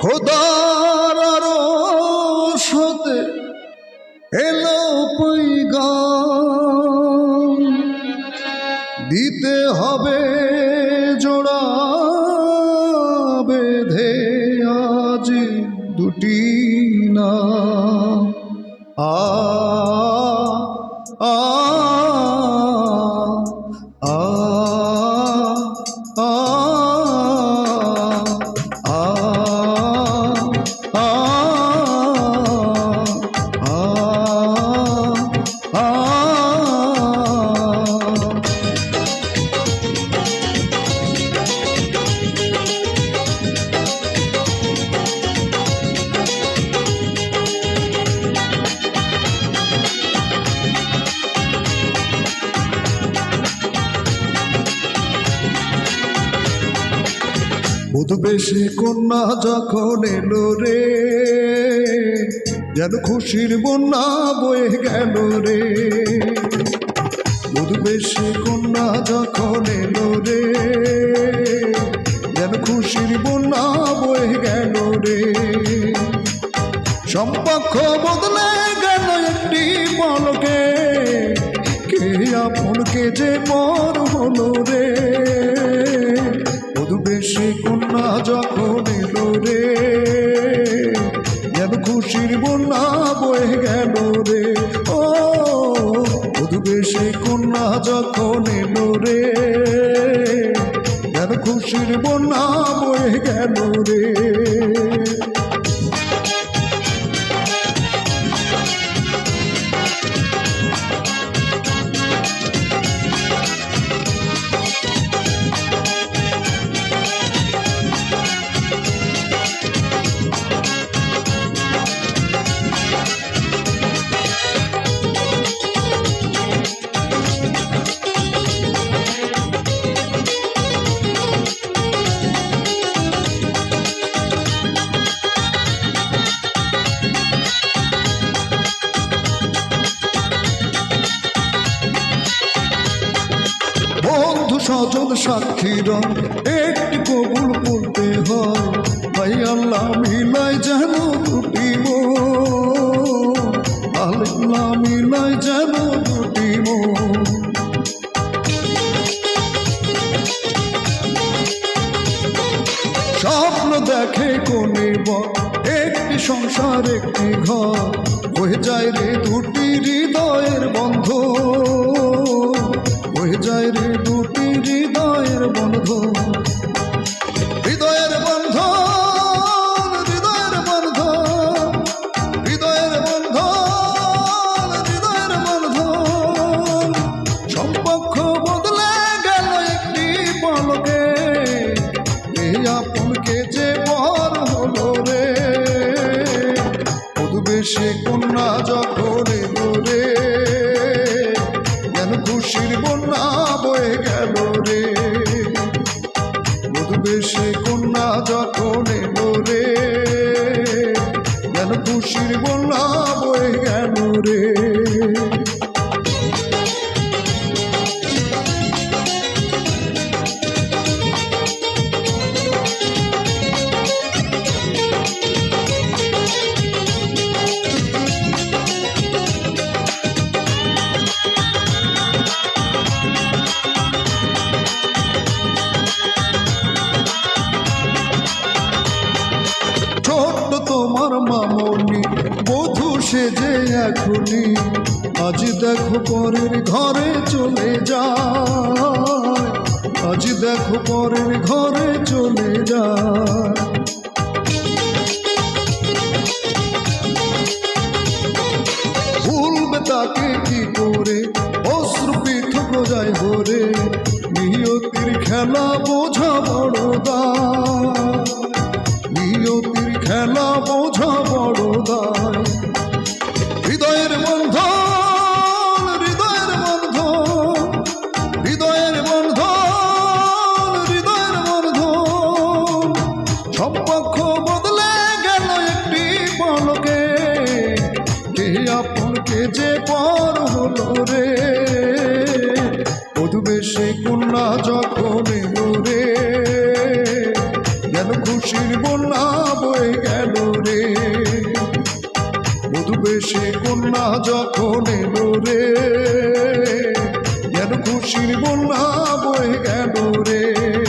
খোদার আরশ হতে এলো পয়গাম, দিতে হবে জোড়া বেঁধে আজ দুটি না। আ আ আ আ বধূবেশে কন্যা যখন এলো রে, যেন খুশির বন্যা বয়ে গেল রে। বধূবেশে কন্যা যখন এলো রে, যেন খুশির বন্যা বয়ে গেল রে। সম্পর্ক বদলে গেল একটি পলকে, কে আপন কে যে পর হলো রে। বধূবেশে কন্যা যখন এলো রে, যেন খুশির বন্যা বয়ে গেল রে। ও বধূবেশে কন্যা যখন এলো রে, যেন খুশির বন্যা বয়ে গেল রে। বন্ধু স্বজন সাক্ষীরা একটি কবুল পড়তে হয়, ভাই আল্লাহ মিলাই যেন দুটি মন, আল্লাহ মিলাই যেন দুটি মন। স্বপ্ন দেখে কোনে একটি সংসার একটি ঘর, হয়ে যায় রে দুটি হৃদয়ের বন্ধ, হয়ে যায় রে দুটি হৃদয়ের বন্ধন। হৃদয়ের বন্ধন, হৃদয়ের বন্ধন, হৃদয়ের বন্ধন, হৃদয়ের বন্ধন। সম্পর্ক বদলে গেল একটি পলকে, এ আপনকে যে বর হলো রে। বধূবেশে কন্যা যখন এলো রে, যেন খুশির বন্যা বয়ে গেল রে। বধূবেশে কন্যা যখন এলো রে, যেন খুশির বন্যা বয়ে গেল রে। তোমার মামনি বধূ সেজে এখনই আজ দেখো পরের ঘরে চলে যায়, আজ দেখো পরের ঘরে চলে যায়। ভুলবে তাকে কি করে, অশ্রু পৃথক যায় ভরে, নিয়তির খেলা বোঝা বড় দায়, নিয়তির খেলা বোঝা বড় দায়। হৃদয়ের বন্ধন, হৃদয়ের বন্ধন, হৃদয়ের বন্ধন, হৃদয়ের বন্ধন। সম্পর্ক বদলে গেল একটি পলকে, কে আপনকে যে পর হলো রে। বধূবেশে কন্যা যখন এলো রে, যেন খুশির বন্যা বয়ে সে কন্যা যখন এলো রে, যেন খুশির বন্যা বয়ে গেল রে।